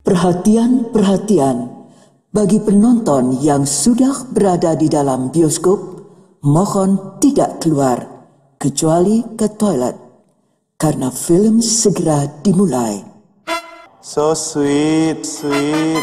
Perhatian, perhatian. Bagi penonton yang sudah berada di dalam bioskop, mohon tidak keluar, kecuali ke toilet, karena film segera dimulai. So sweet, sweet.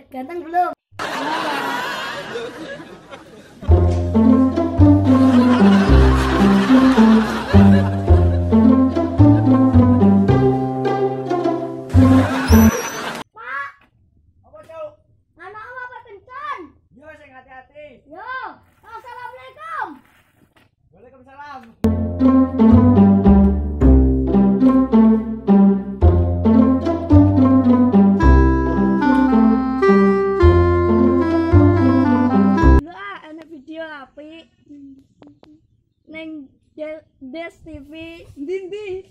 Ganteng belum? Pak, apa cok? anak apa kencan? Yo sing hati-hati. Yo, assalamualaikum. Waalaikumsalam. Neng Des TV Dindi.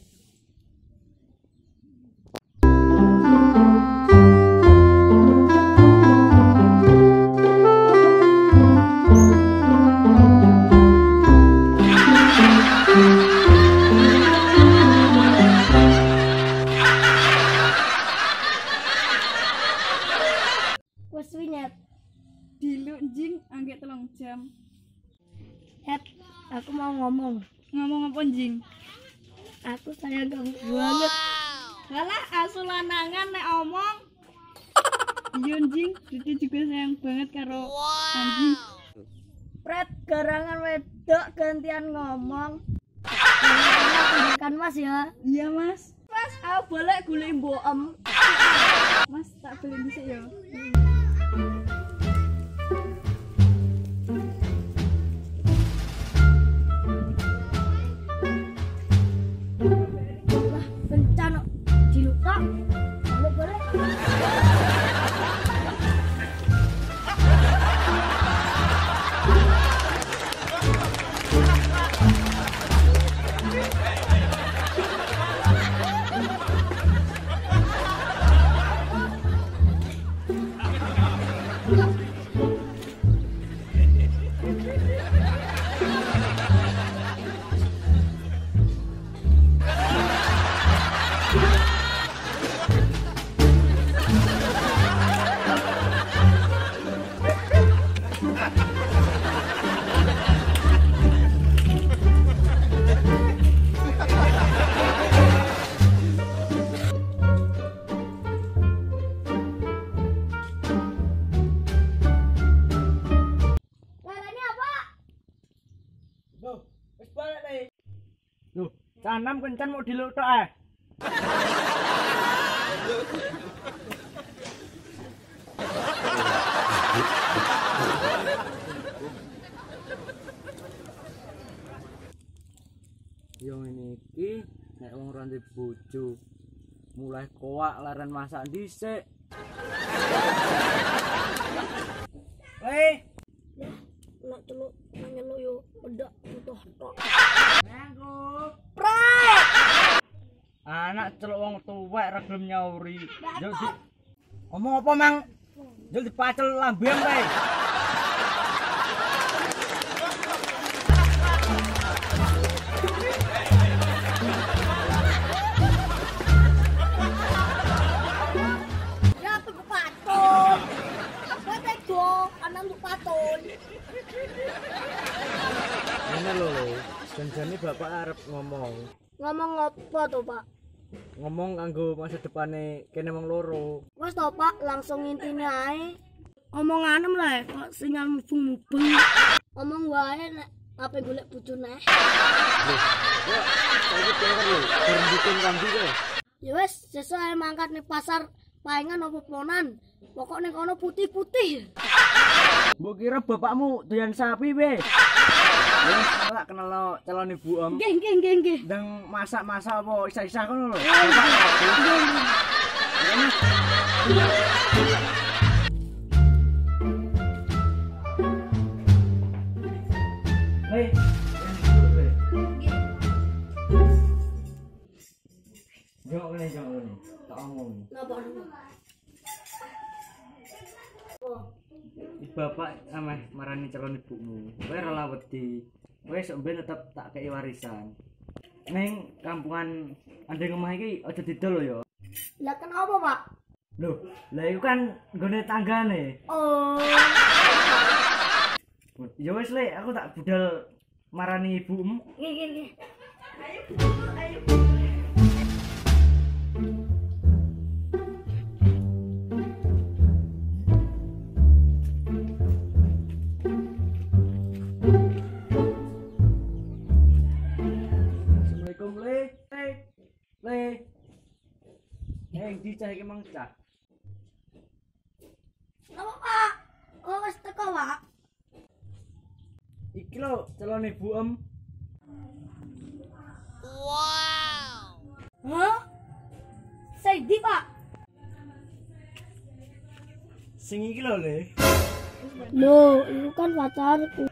Wes winyet Diluk jing angge 3 jam. Het, aku mau ngomong. Ngomong apa jing? Aku sayang kamu banget. Halah asu lanangan nek omong. Iya jing, Didi juga sayang banget karo anjing. Pret garangan wedok gantian ngomong. Kan Mas ya. Iya Mas. Mas, aku boleh golek mbokem. Mas tak beli dhisik ya. Wah, bencana dilutok. Boleh. Loh, canam kencan mau dilutok Yo niki nek wong ranti bojo mulai koak laren masak dhisik. Weh, Nak celuk nangen yo pedak butuh tok. nganggo. Pret. Anak celuk wong tuwek ra gelem nyauri. Yo di omong apa mang? Yo dipacel lambean wae. Ya aku patun. Apa tego anak untuk patun. Ngene lho, janjane bapak arep ngomong. Ngomong apa tuh, Pak? Ngomong kanggo masa depane kene wong loro. Wes toh, Pak, langsung intine ae. Omonganem lah kok sinyal mubeng-mubeng. Omong wae nek ape golek bojone. Saiki pinter lho, berbikin kambing kok. Ya wes, sesuk ae mangkat ning pasar paengan opo ponan. Pokok ning kono putih-putih. Mbok kira bapakmu doyan sapi weh. Wes ora kenal lo calon ibu om. Nggih. Ndang masak-masak apa isa-isa kono lho. Hei, jok ini, tak omong. Napa? Bapak ameh marani calon ibumu. Kowe ora wedi. Kowe sok ben tetep tak kei warisan. Ning kampungan andeng omah iki aja didol lho ya. Lah kenapa, Pak? Loh, lah iku kan nggone tanggane. Oh. Ya wis Le, aku tak budal marani ibumu. Nggih. Assalamualaikum Le. Le. Ndi cah iki mang cah. Napa, Pak? Oh, wis teko, Pak. Iki lho calon ibu em. Hah? Saidi, Pak. Sing iki lho Le. Loh, itu kan pacarku.